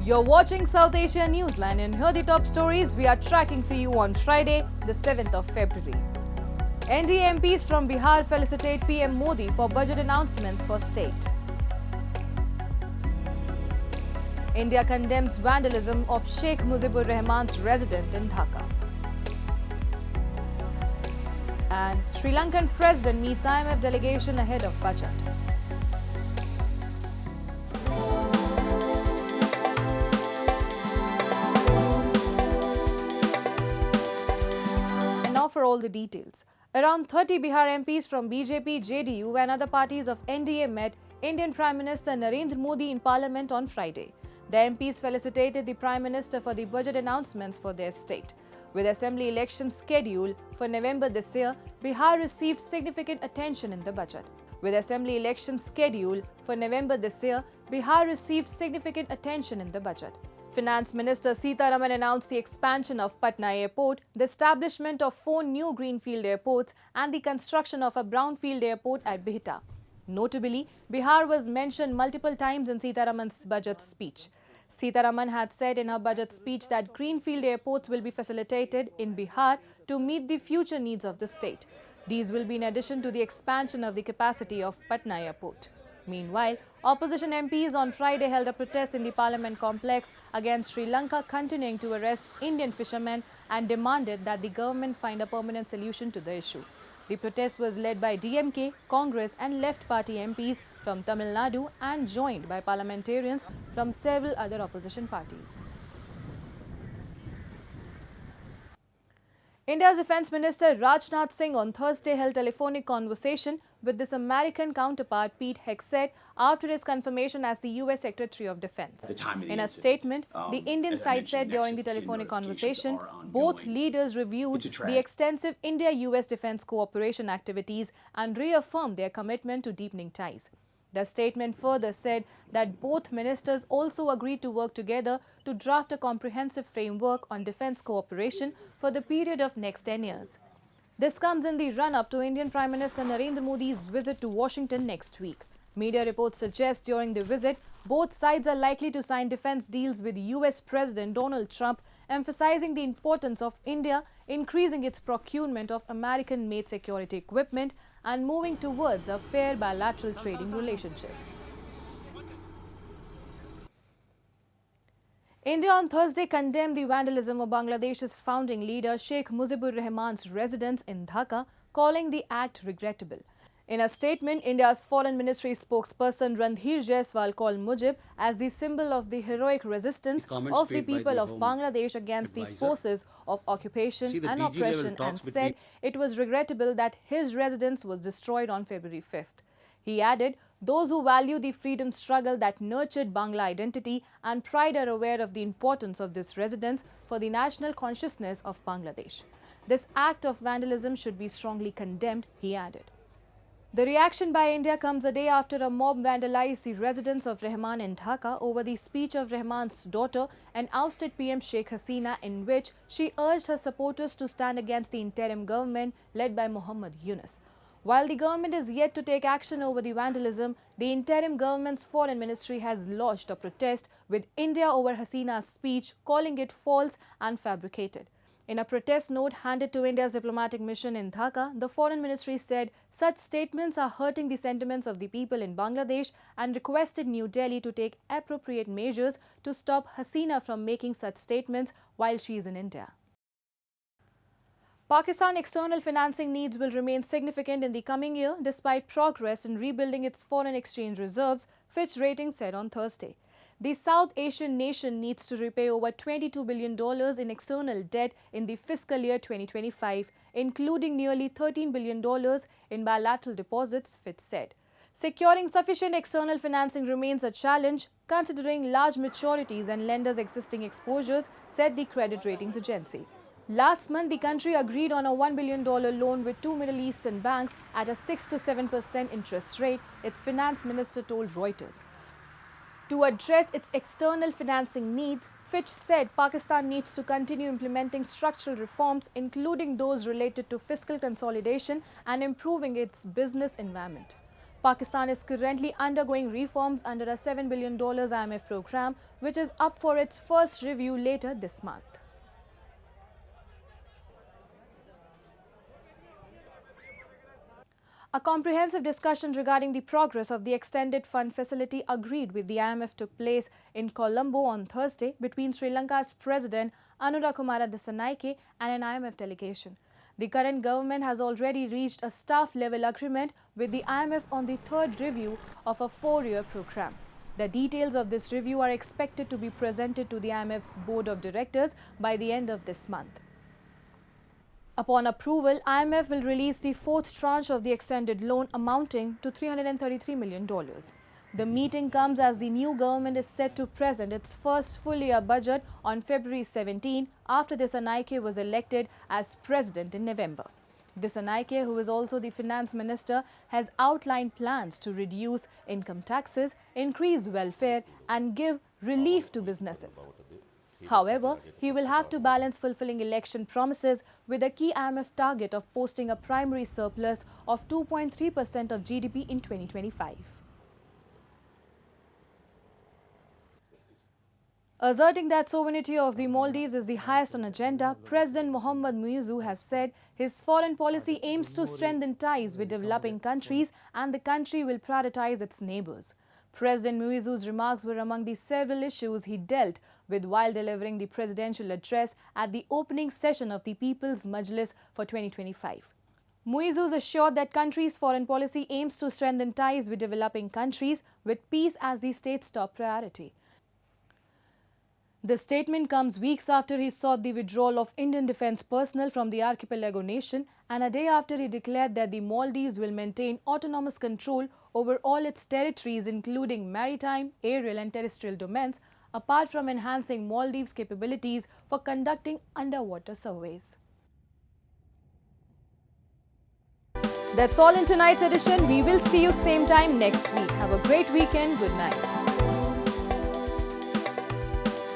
You're watching South Asia Newsline, and here are the top stories we are tracking for you on Friday, the 7th of February. NDA MPs from Bihar felicitate PM Modi for budget announcements for state. India condemns vandalism of Sheikh Mujibur Rahman's residence in Dhaka. And Sri Lankan president meets IMF delegation ahead of budget. For all the details. Around 30 Bihar MPs from BJP, JDU and other parties of NDA met Indian Prime Minister Narendra Modi in Parliament on Friday. The MPs felicitated the Prime Minister for the budget announcements for their state. With assembly elections scheduled for November this year, Bihar received significant attention in the budget. With assembly elections scheduled for November this year, Bihar received significant attention in the budget. Finance Minister Sitaraman announced the expansion of Patna Airport, the establishment of 4 new greenfield airports and the construction of a brownfield airport at Bihta. Notably, Bihar was mentioned multiple times in Sitaraman's budget speech. Sitaraman had said in her budget speech that greenfield airports will be facilitated in Bihar to meet the future needs of the state. These will be in addition to the expansion of the capacity of Patna Airport. Meanwhile, opposition MPs on Friday held a protest in the Parliament complex against Sri Lanka continuing to arrest Indian fishermen and demanded that the government find a permanent solution to the issue. The protest was led by DMK, Congress and Left Party MPs from Tamil Nadu and joined by parliamentarians from several other opposition parties. India's Defence Minister Rajnath Singh on Thursday held telephonic conversation with his American counterpart Pete Hegseth after his confirmation as the US Secretary of Defence. In a statement, the Indian side said during the telephonic conversation, both leaders reviewed the extensive India-US defence cooperation activities and reaffirmed their commitment to deepening ties. The statement further said that both ministers also agreed to work together to draft a comprehensive framework on defence cooperation for the period of next 10 years. This comes in the run-up to Indian Prime Minister Narendra Modi's visit to Washington next week. Media reports suggest during the visit, both sides are likely to sign defence deals with US President Donald Trump, emphasizing the importance of India increasing its procurement of American-made security equipment and moving towards a fair bilateral trading relationship. India on Thursday condemned the vandalism of Bangladesh's founding leader Sheikh Mujibur Rahman's residence in Dhaka, calling the act regrettable. In a statement, India's Foreign Ministry spokesperson Randhir Jaiswal called Mujib as the symbol of the heroic resistance of the people of Bangladesh against the forces of occupation and oppression and said it was regrettable that his residence was destroyed on February 5th. He added, those who value the freedom struggle that nurtured Bangla identity and pride are aware of the importance of this residence for the national consciousness of Bangladesh. This act of vandalism should be strongly condemned, he added. The reaction by India comes a day after a mob vandalized the residence of Rahman in Dhaka over the speech of Rahman's daughter and ousted PM Sheikh Hasina, in which she urged her supporters to stand against the interim government led by Mohamed Muizzu. While the government is yet to take action over the vandalism, the interim government's foreign ministry has lodged a protest with India over Hasina's speech, calling it false and fabricated. In a protest note handed to India's diplomatic mission in Dhaka, the Foreign Ministry said such statements are hurting the sentiments of the people in Bangladesh and requested New Delhi to take appropriate measures to stop Hasina from making such statements while she is in India. Pakistan external financing needs will remain significant in the coming year despite progress in rebuilding its foreign exchange reserves, Fitch Ratings said on Thursday. The South Asian nation needs to repay over $22 billion in external debt in the fiscal year 2025, including nearly $13 billion in bilateral deposits, Fitch said. Securing sufficient external financing remains a challenge, considering large maturities and lenders' existing exposures, said the credit ratings agency. Last month, the country agreed on a $1 billion loan with 2 Middle Eastern banks at a 6 to 7% interest rate, its finance minister told Reuters. To address its external financing needs, Fitch said Pakistan needs to continue implementing structural reforms, including those related to fiscal consolidation and improving its business environment. Pakistan is currently undergoing reforms under a $7 billion IMF program, which is up for its first review later this month. A comprehensive discussion regarding the progress of the extended fund facility agreed with the IMF took place in Colombo on Thursday between Sri Lanka's President Anura Disanayake and an IMF delegation. The current government has already reached a staff-level agreement with the IMF on the third review of a 4-year program. The details of this review are expected to be presented to the IMF's Board of Directors by the end of this month. Upon approval, IMF will release the fourth tranche of the extended loan amounting to $333 million. The meeting comes as the new government is set to present its first full-year budget on February 17 after Disanayake was elected as president in November. Disanayake, who is also the finance minister, has outlined plans to reduce income taxes, increase welfare and give relief to businesses. However, he will have to balance fulfilling election promises with a key IMF target of posting a primary surplus of 2.3% of GDP in 2025. Asserting that sovereignty of the Maldives is the highest on agenda, President Mohamed Muizzu has said his foreign policy aims to strengthen ties with developing countries and the country will prioritize its neighbours. President Muizzu's remarks were among the several issues he dealt with while delivering the presidential address at the opening session of the People's Majlis for 2025. Muizzu assured that country's foreign policy aims to strengthen ties with developing countries with peace as the state's top priority. The statement comes weeks after he sought the withdrawal of Indian defence personnel from the archipelago nation and a day after he declared that the Maldives will maintain autonomous control over all its territories including maritime, aerial and terrestrial domains, apart from enhancing Maldives' capabilities for conducting underwater surveys. That's all in tonight's edition. We will see you same time next week. Have a great weekend. Good night.